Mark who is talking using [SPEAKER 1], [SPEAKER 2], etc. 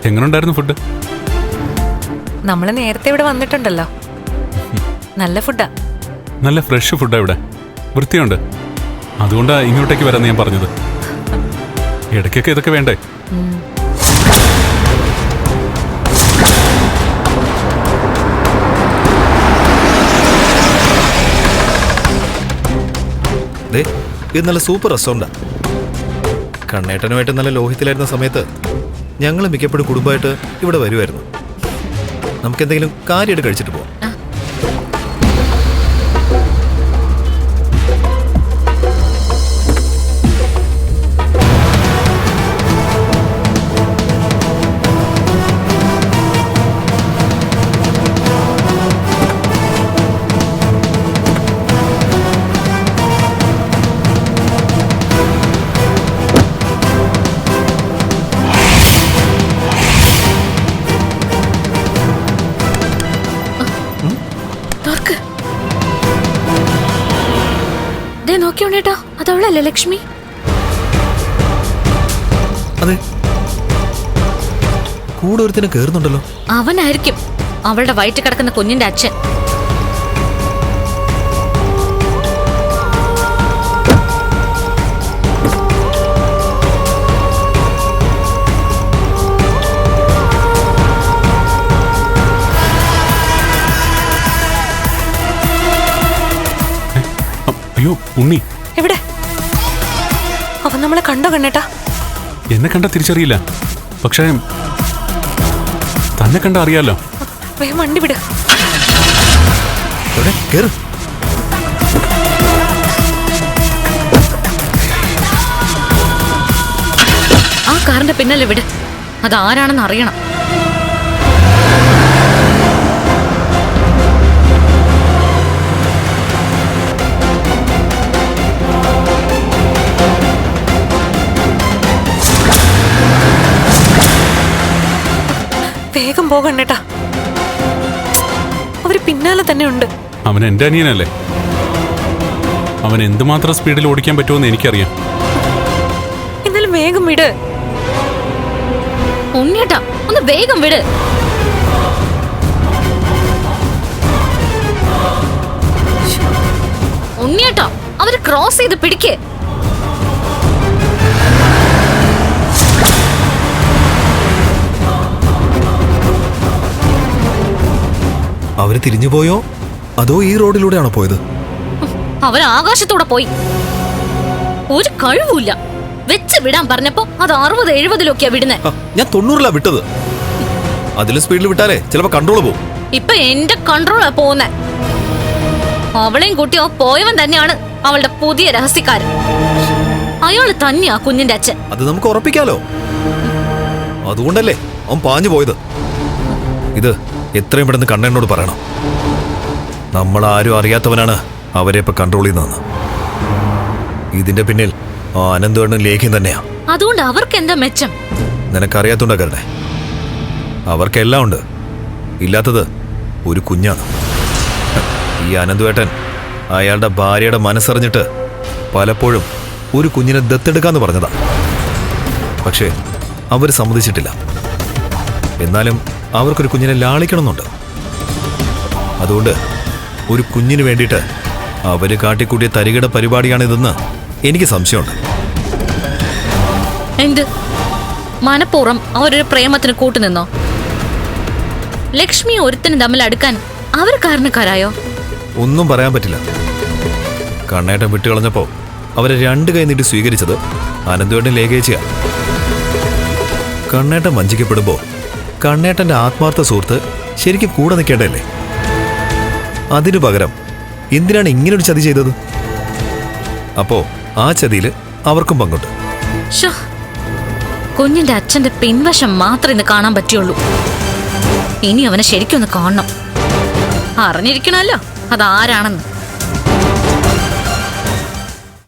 [SPEAKER 1] എങ്ങനെയുണ്ടായിരുന്നു ഫുഡ്?
[SPEAKER 2] നമ്മൾ നേരത്തെ ഇവിടെ വന്നിട്ടുണ്ടല്ലോ. നല്ല ഫുഡാ.
[SPEAKER 1] നല്ല ഫ്രഷ് ഫുഡാ ഇവിടെ. വൃത്തിയുണ്ട്. അതുകൊണ്ടാ ഇങ്ങോട്ടേക്ക് വരാന്ന് ഞാൻ പറഞ്ഞത്. ഇടയ്ക്കൊക്കെ ഇതൊക്കെ വേണ്ടേ?
[SPEAKER 3] ഇത് നല്ല സൂപ്പർ റെസ്റ്റോറൻ്റാ. കണ്ണേട്ടനുമായിട്ട് നല്ല ലോഹിത്തിലായിരുന്ന സമയത്ത് ഞങ്ങൾ മിക്കപ്പോഴും കുടുംബമായിട്ട് ഇവിടെ വരുമായിരുന്നു. നമുക്ക് എന്തെങ്കിലും കാര്യമായിട്ട് കഴിച്ചിട്ട് പോവാം.
[SPEAKER 2] നോക്കിയോണ്ടേട്ടോ, അതവളല്ലേ ലക്ഷ്മി?
[SPEAKER 3] അതെ, കൂടെ ഒരുത്തിനെ കേറുന്നുണ്ടല്ലോ.
[SPEAKER 2] അവനായിരിക്കും അവളുടെ വയറ്റിൽ കിടക്കുന്ന കുഞ്ഞിന്റെ അച്ഛൻ.
[SPEAKER 1] അയ്യോ ഉണ്ണി,
[SPEAKER 2] എവിടെ? അവൻ നമ്മളെ കണ്ടോ കണ്ണേട്ടാ?
[SPEAKER 1] എന്നെ കണ്ട തിരിച്ചറിയില്ല, പക്ഷേ തന്നെ കണ്ട അറിയാലോ.
[SPEAKER 2] വേഗം വണ്ടി വിട്. ആ കാറിന്റെ പിന്നല്ലേ വിട്. അതാരാണെന്ന് അറിയണം. വേഗം പോകണ്ണേട്ടാ, അവര് പിന്നാലെ തന്നെ ഉണ്ട്.
[SPEAKER 1] അവൻ എന്റെ അനിയനല്ലേ, അവൻ എന്തുമാത്രം സ്പീഡിൽ ഓടിക്കാൻ പറ്റുമെന്ന് എനിക്കറിയാം.
[SPEAKER 2] എന്നാലും വേഗം വിട്
[SPEAKER 4] ഉണ്ണിയേട്ടാ, ഒന്ന് വേഗം വിട്. ഉണ്ണിയേട്ടാ, അവര് ക്രോസ് ചെയ്ത് പിടിക്കേ.
[SPEAKER 3] അവര് തിരിഞ്ഞു പോയോ അതോ ഈ റോഡിലൂടെയാണോ പോയത്?
[SPEAKER 4] അവര് ആകാശത്തൂടെ പോയി. ഒരു കഴിവില്ല. വെച്ച് വിടാൻ പറഞ്ഞപ്പോ അത് 60-70 വിടുന്നേ.
[SPEAKER 3] ഞാൻ 90 വിട്ടത്. അതിലും സ്പീഡിൽ വിട്ടാലേ ചിലപ്പോ കൺട്രോൾ പോകും.
[SPEAKER 4] ഇപ്പൊ എന്റെ കൺട്രോളാ പോകുന്നേ. അവളെയും കൂട്ടിയോ പോയവൻ തന്നെയാണ് അവളുടെ പുതിയ രഹസ്യക്കാരൻ. അയാള് തന്നെയാ കുഞ്ഞിന്റെ അച്ഛൻ.
[SPEAKER 3] അത് നമുക്ക് ഉറപ്പിക്കാലോ. അതുകൊണ്ടല്ലേ അവൻ പാഞ്ഞു പോയത്. ഇത് എത്രയും പെട്ടെന്ന് കണ്ണനോട് പറയണം. നമ്മൾ ആരും അറിയാത്തവനാണ് അവരെ ഇപ്പൊ കൺട്രോൾ ചെയ്യുന്നതെന്ന്. ഇതിന്റെ പിന്നിൽ അനന്തവേണ്ണൻ ലേഖ്യം തന്നെയാ.
[SPEAKER 4] അതുകൊണ്ട് അവർക്ക് എന്താ മെച്ചം?
[SPEAKER 3] നിനക്കറിയാത്തോണ്ടാ കരുണേ, അവർക്കെല്ലാം ഉണ്ട്. ഇല്ലാത്തത് ഒരു കുഞ്ഞാണ്. ഈ അനന്തവേട്ടൻ അയാളുടെ ഭാര്യയുടെ മനസ്സറിഞ്ഞിട്ട് പലപ്പോഴും ഒരു കുഞ്ഞിനെ ദത്തെടുക്കാന്ന് പറഞ്ഞതാ. പക്ഷേ അവർ സമ്മതിച്ചിട്ടില്ല. എന്നാലും അവർക്കൊരു കുഞ്ഞിനെ ലാളിക്കണമെന്നുണ്ട്. അതുകൊണ്ട് ഒരു കുഞ്ഞിന് വേണ്ടിയിട്ട് അവര് കാട്ടിക്കൂട്ടിയ തരികിട പരിപാടിയാണിതെന്ന് എനിക്ക് സംശയമുണ്ട്.
[SPEAKER 4] എന്ത് മനഃപൂർവ്വം അവരൊരു പ്രേമത്തിന് കൂട്ടുനിന്നോ? ലക്ഷ്മി ഒരുത്തനും തമ്മിൽ അടുക്കാൻ അവർ കാരണക്കാരായോ?
[SPEAKER 3] ഒന്നും പറയാൻ പറ്റില്ല. കണ്ണേട്ടൻ വിട്ടുകളഞ്ഞപ്പോ അവരെ 2 കൈ നീട്ടി സ്വീകരിച്ചത് അനന്തവേട്ടൻ ലേഖേച്ചിയാ. കണ്ണേട്ടൻ വഞ്ചിക്കപ്പെടുമ്പോ കണ്ണേട്ടന്റെ ആത്മാർത്ഥ സുഹൃത്ത് ശരിക്കും കൂടെ നിൽക്കേണ്ടല്ലേ? അതിനു പകരം എന്തിനാണ് ഇങ്ങനൊരു ചതി ചെയ്തത്? അപ്പോ ആ ചതിയില് അവർക്കും പങ്കുണ്ട്.
[SPEAKER 4] കുഞ്ഞിന്റെ അച്ഛന്റെ പിൻവശം മാത്രമേ ഇന്ന് കാണാൻ പറ്റുള്ളൂ. ഇനി അവനെ ശരിക്കൊന്ന് കാണണം. അറിഞ്ഞിരിക്കണല്ലോ അതാരാണെന്ന്.